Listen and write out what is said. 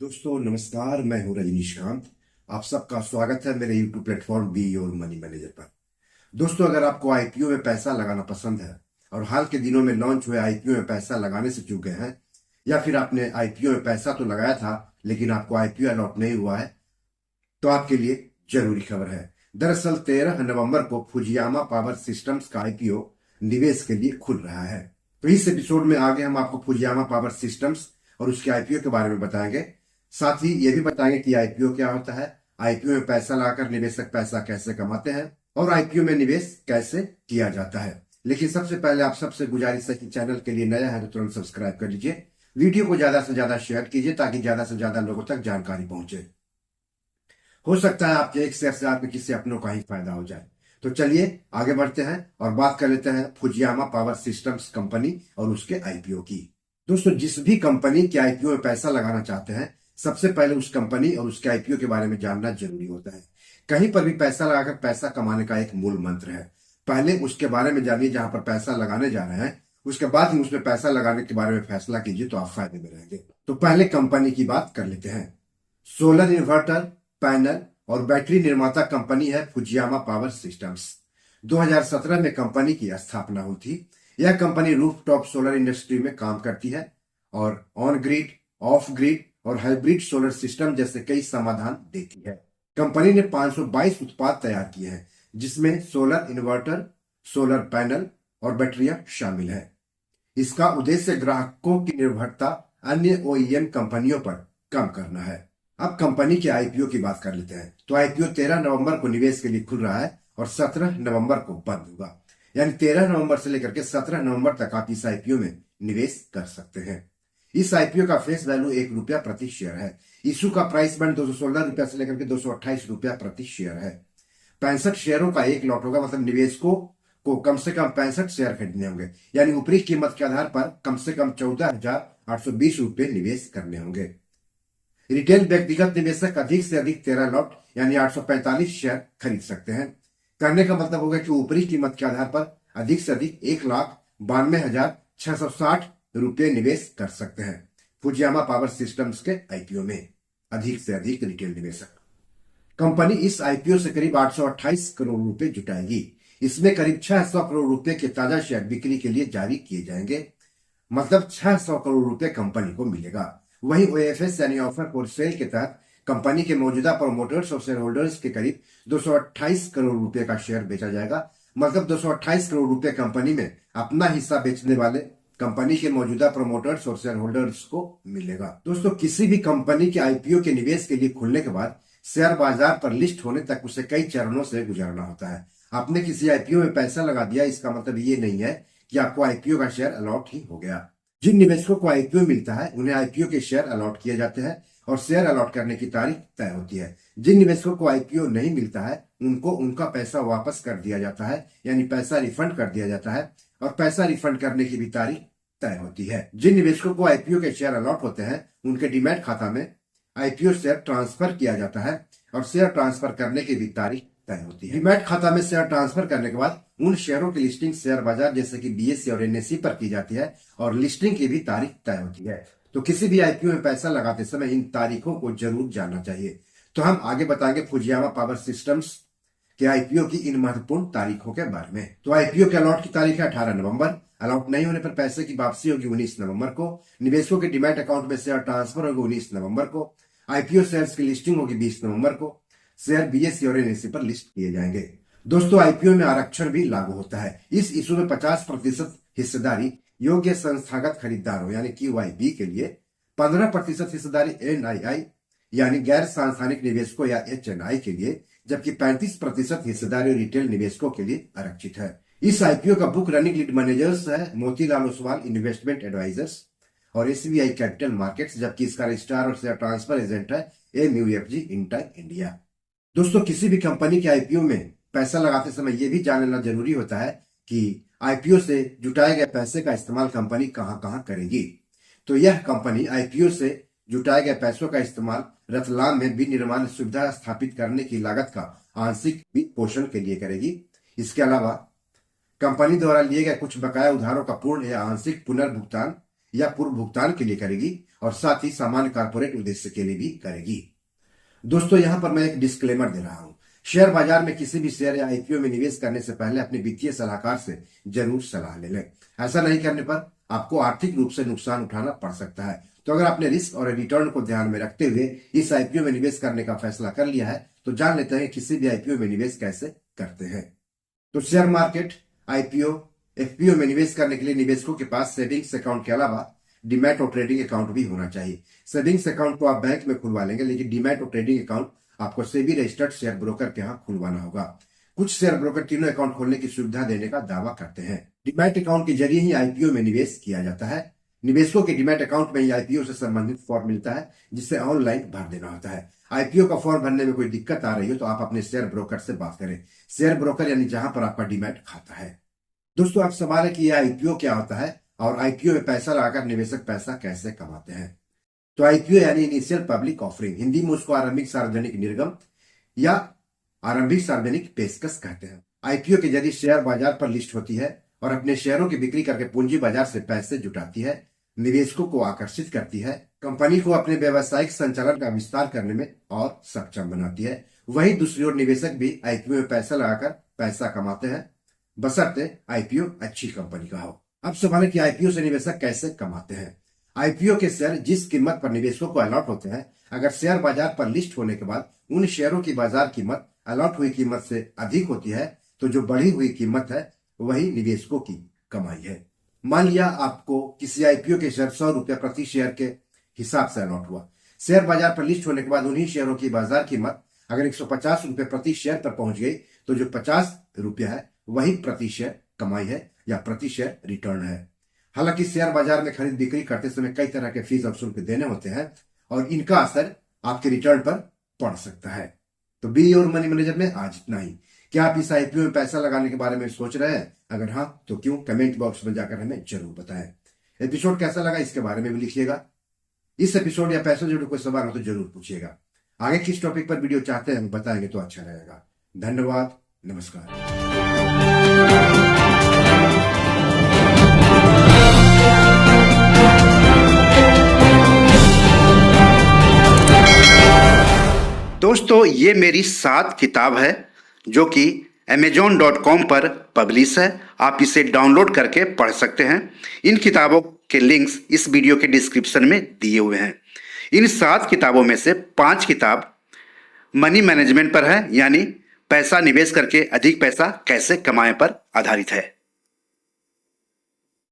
दोस्तों नमस्कार। मैं हूं रजनीशकांत। आप सबका स्वागत है मेरे YouTube platform be your money manager पर। दोस्तों, अगर आपको आईपीओ में पैसा लगाना पसंद है और हाल के दिनों में लॉन्च हुए आईपीओ में पैसा लगाने से चूक गए हैं, या फिर आपने आईपीओ में पैसा तो लगाया था लेकिन आपको आईपीओ अलॉट नहीं हुआ है, तो आपके लिए जरूरी खबर है। दरअसल 13 नवंबर को फुजियामा पावर सिस्टम्स का आईपीओ निवेश के लिए खुल रहा है। तो इस एपिसोड में आगे हम आपको फुजियामा पावर सिस्टम्स और उसके आईपीओ के बारे में बताएंगे। साथ ही ये भी बताएंगे कि आईपीओ क्या होता है, आईपीओ में पैसा लगाकर निवेशक पैसा कैसे कमाते हैं और आईपीओ में निवेश कैसे किया जाता है। लेकिन सबसे पहले आप सबसे गुजारिश है कि चैनल के लिए नया है तो तुरंत सब्सक्राइब कर लीजिए, वीडियो को ज्यादा से ज्यादा शेयर कीजिए ताकि ज्यादा से ज्यादा लोगों तक जानकारी पहुंचे। हो सकता है आपके एक शेयर से आपके किसी अपनों का ही फायदा हो जाए। तो चलिए आगे बढ़ते हैं और बात कर लेते हैं फुजियामा पावर सिस्टम्स कंपनी और उसके आईपीओ की। दोस्तों, जिस भी कंपनी के आईपीओ में पैसा लगाना चाहते हैं, सबसे पहले उस कंपनी और उसके आईपीओ के बारे में जानना जरूरी होता है। कहीं पर भी पैसा लगाकर पैसा कमाने का एक मूल मंत्र है, पहले उसके बारे में जानिए जहां पर पैसा लगाने जा रहे हैं, उसके बाद ही उसमें पैसा लगाने के बारे में फैसला कीजिए, तो आप फायदे में रहेंगे। तो पहले कंपनी की बात कर लेते हैं। सोलर इन्वर्टर, पैनल और बैटरी निर्माता कंपनी है फुजियामा पावर सिस्टम्स। 2017 में कंपनी की स्थापना हुई थी। यह कंपनी रूफटॉप सोलर इंडस्ट्री में काम करती है और ऑन ग्रिड, ऑफ ग्रिड और हाइब्रिड सोलर सिस्टम जैसे कई समाधान देती है। कंपनी ने 522 उत्पाद तैयार किए हैं, जिसमें सोलर इन्वर्टर, सोलर पैनल और बैटरियां शामिल है। इसका उद्देश्य ग्राहकों की निर्भरता अन्य ओईएम कंपनियों पर कम करना है। अब कंपनी के आईपीओ की बात कर लेते हैं। तो आईपीओ 13 नवंबर को निवेश के लिए खुल रहा है और 17 नवंबर को बंद होगा। यानी 13 नवंबर से लेकर के 17 नवंबर तक आप इस आईपीओ में निवेश कर सकते हैं। इस आईपीओ का फेस वैल्यू ₹1 प्रति शेयर है। इशू का प्राइस बैंड ₹216 से लेकर के ₹228 प्रति शेयर है। 65 शेयरों का एक लॉट होगा, मतलब निवेशकों को कम से कम 65 शेयर खरीदने होंगे। यानी ऊपरी कीमत के आधार पर कम से कम ₹14,820 निवेश करने होंगे। रिटेल व्यक्तिगत निवेशक अधिक से अधिक 13 लॉट यानी 845 शेयर खरीद सकते हैं। करने का मतलब होगा कि ऊपरी कीमत के आधार पर अधिक से अधिक ₹1,92,660 निवेश कर सकते हैं। फुजियामा पावर सिस्टम्स के आईपीओ में अधिक से अधिक रिटेल निवेशक। कंपनी इस आईपीओ से करीब 828 करोड़ रुपए जुटाएगी। इसमें करीब 600 करोड़ रुपए के ताजा शेयर बिक्री के लिए जारी किए जाएंगे, मतलब 600 करोड़ रुपए कंपनी को मिलेगा। वहीं ओएफएस यानी ऑफर फॉर सेल के तहत कंपनी के मौजूदा प्रोमोटर्स और शेयर होल्डर्स के करीब 228 करोड़ रुपए का शेयर बेचा जाएगा, मतलब 228 करोड़ रुपए कंपनी में अपना हिस्सा बेचने वाले कंपनी के मौजूदा प्रोमोटर्स और शेयर होल्डर्स को मिलेगा। दोस्तों, किसी भी कंपनी के आईपीओ के निवेश के लिए खुलने के बाद शेयर बाजार पर लिस्ट होने तक उसे कई चरणों से गुजरना होता है। आपने किसी आईपीओ में पैसा लगा दिया, इसका मतलब ये नहीं है कि आपको आईपीओ का शेयर अलॉट ही हो गया। जिन निवेशकों को आईपीओ मिलता है उन्हें आईपीओ के शेयर अलॉट किए जाते हैं और शेयर अलॉट करने की तारीख तय होती है। जिन निवेशकों को आईपीओ नहीं मिलता है उनको उनका पैसा वापस कर दिया जाता है, यानी पैसा रिफंड कर दिया जाता है और पैसा रिफंड करने की भी तारीख तय होती है। जिन निवेशकों को आईपीओ के शेयर अलॉट होते हैं उनके डीमैट खाता में आईपीओ शेयर ट्रांसफर किया जाता है और शेयर ट्रांसफर करने की भी तारीख तय होती है। डीमैट खाता में शेयर ट्रांसफर करने के बाद उन शेयरों की लिस्टिंग शेयर बाजार जैसे कि बीएसई और एनएसई पर की जाती है और लिस्टिंग की भी तारीख तय होती है। तो किसी भी आईपीओ में पैसा लगाते समय इन तारीखों को जरूर जानना चाहिए। तो हम आगे बताएंगे फुजियामा पावर सिस्टम्स के आईपीओ की इन महत्वपूर्ण तारीखों के बारे में। तो आईपीओ के अलॉट की तारीख है 18 नवंबर। अलॉट नहीं होने पर पैसे की वापसी होगी 19 नवंबर को। निवेशकों के डीमैट अकाउंट में शेयर ट्रांसफर होगी 19 नवंबर को। आईपीओ शेयर्स की लिस्टिंग होगी 20 नवंबर को। शेयर बीएसई और एनएसई पर लिस्ट किए जाएंगे। दोस्तों, आईपीओ में आरक्षण भी लागू होता है। इस इशू में 50% हिस्सेदारी योग्य संस्थागत खरीदारों यानी QIB के लिए, 15% हिस्सेदारी एनआईआई यानी गैर सांस्थानिक निवेशकों या HNI के लिए, जबकि 35% हिस्सेदारी रिटेल निवेशकों के लिए आरक्षित है। इस आईपीओ का बुक रनिंग लीड मैनेजर्स है मोतीलाल ओसवाल इन्वेस्टमेंट एडवाइजर्स और SBI कैपिटल मार्केट्स, जबकि इसका रजिस्ट्रार और शेयर ट्रांसफर एजेंट है MUFG इंटेक इंडिया। दोस्तों, किसी भी कंपनी के आईपीओ में पैसा लगाते समय यह भी जान लेना जरूरी होता है कि आईपीओ से जुटाए गए पैसे का इस्तेमाल कंपनी कहां कहां करेगी। तो यह कंपनी आईपीओ से जुटाए गए पैसों का इस्तेमाल रतलाम में विनिर्माण सुविधा स्थापित करने की लागत का आंशिक वित्त पोषण के लिए करेगी। इसके अलावा कंपनी द्वारा लिए गए कुछ बकाया उधारों का पूर्ण या आंशिक पुनर्भुगतान या पूर्व भुगतान के लिए करेगी और साथ ही सामान्य कॉर्पोरेट उद्देश्य के लिए भी करेगी। दोस्तों, यहां पर मैं एक डिस्क्लेमर दे रहा हूं। शेयर बाजार में किसी भी शेयर या आईपीओ में निवेश करने से पहले अपने वित्तीय सलाहकार से जरूर सलाह ले लें। ऐसा नहीं करने पर आपको आर्थिक रूप से नुकसान उठाना पड़ सकता है। तो अगर आपने रिस्क और रिटर्न को ध्यान में रखते हुए इस आईपीओ में निवेश करने का फैसला कर लिया है तो जान लेते हैं किसी भी आईपीओ में निवेश कैसे करते हैं। तो शेयर मार्केट, आईपीओ, एफपीओ में निवेश करने के लिए निवेशकों के पास सेविंग्स अकाउंट के अलावा डीमैट और ट्रेडिंग अकाउंट भी होना चाहिए। सेविंग्स अकाउंट को आप बैंक में खुलवा लेंगे, लेकिन डीमैट और ट्रेडिंग अकाउंट आपको सेबी रजिस्टर्ड शेयर ब्रोकर के यहाँ खुलवाना होगा। कुछ शेयर ब्रोकर तीनों अकाउंट खोलने की सुविधा देने का दावा करते हैं। डीमैट अकाउंट के जरिए ही आईपीओ में निवेश किया जाता है। निवेशकों के डीमैट अकाउंट में ही आईपीओ से संबंधित फॉर्म मिलता है, जिसे ऑनलाइन भर देना होता है। आईपीओ का फॉर्म भरने में कोई दिक्कत आ रही हो तो आप अपने शेयर ब्रोकर से बात करें। शेयर ब्रोकर यानी जहां पर आपका डीमैट खाता है। दोस्तों, आप सवाल है कि यह आईपीओ क्या होता है और आईपीओ में पैसा लगाकर निवेशक पैसा कैसे कमाते हैं। तो आईपीओ यानी इनिशियल पब्लिक ऑफरिंग, हिंदी में उसको आरंभिक सार्वजनिक निर्गम या आरंभिक सार्वजनिक पेशकश कहते हैं। आईपीओ के जरिए शेयर बाजार पर लिस्ट होती है और अपने शेयरों की बिक्री करके पूंजी बाजार से पैसे जुटाती है, निवेशकों को आकर्षित करती है, कंपनी को अपने व्यावसायिक संचालन का विस्तार करने में और सक्षम बनाती है। वहीं दूसरी ओर निवेशक भी आईपीओ में पैसा लगाकर पैसा कमाते हैं, बशर्ते आईपीओ अच्छी कंपनी का हो। अब सवाल है कि आईपीओ से निवेशक कैसे कमाते हैं। आईपीओ के शेयर जिस कीमत पर निवेशकों को अलॉट होते हैं, अगर शेयर बाजार पर लिस्ट होने के बाद उन शेयरों की बाजार कीमत अलॉट हुई कीमत से अधिक होती है तो जो बढ़ी हुई कीमत है वही निवेशकों की कमाई है। मान लिया आपको किसी आईपीओ के शेयर 100 रुपया प्रति शेयर के हिसाब से अलॉट हुआ। शेयर बाजार पर लिस्ट होने के बाद उन्हीं शेयरों की बाजार कीमत अगर 150 रुपये प्रति शेयर पर पहुंच गई तो जो 50 रुपया है वही प्रति शेयर कमाई है या प्रति शेयर रिटर्न है। हालांकि शेयर बाजार में खरीद बिक्री करते समय कई तरह के फीस और शुल्क देने होते हैं और इनका असर आपके रिटर्न पर पड़ सकता है। तो बी योर मनी मैनेजर में आज इतना ही। क्या आप इस आईपीओ में पैसा लगाने के बारे में सोच रहे हैं? अगर हाँ तो क्यों, कमेंट बॉक्स में जाकर हमें जरूर बताएं। एपिसोड कैसा लगा इसके बारे में भी लिखिएगा। इस एपिसोड या पैसे जुड़े कोई सवाल हो तो जरूर पूछिएगा। आगे किस टॉपिक पर वीडियो चाहते हैं बताएंगे तो अच्छा रहेगा। धन्यवाद, नमस्कार। दोस्तों, ये मेरी 7 किताब है जो कि amazon.com पर पब्लिश है। आप इसे डाउनलोड करके पढ़ सकते हैं। इन किताबों के लिंक्स इस वीडियो के डिस्क्रिप्शन में दिए हुए हैं। इन 7 किताबों में से 5 किताब मनी मैनेजमेंट पर है, यानी पैसा निवेश करके अधिक पैसा कैसे कमाएं पर आधारित है।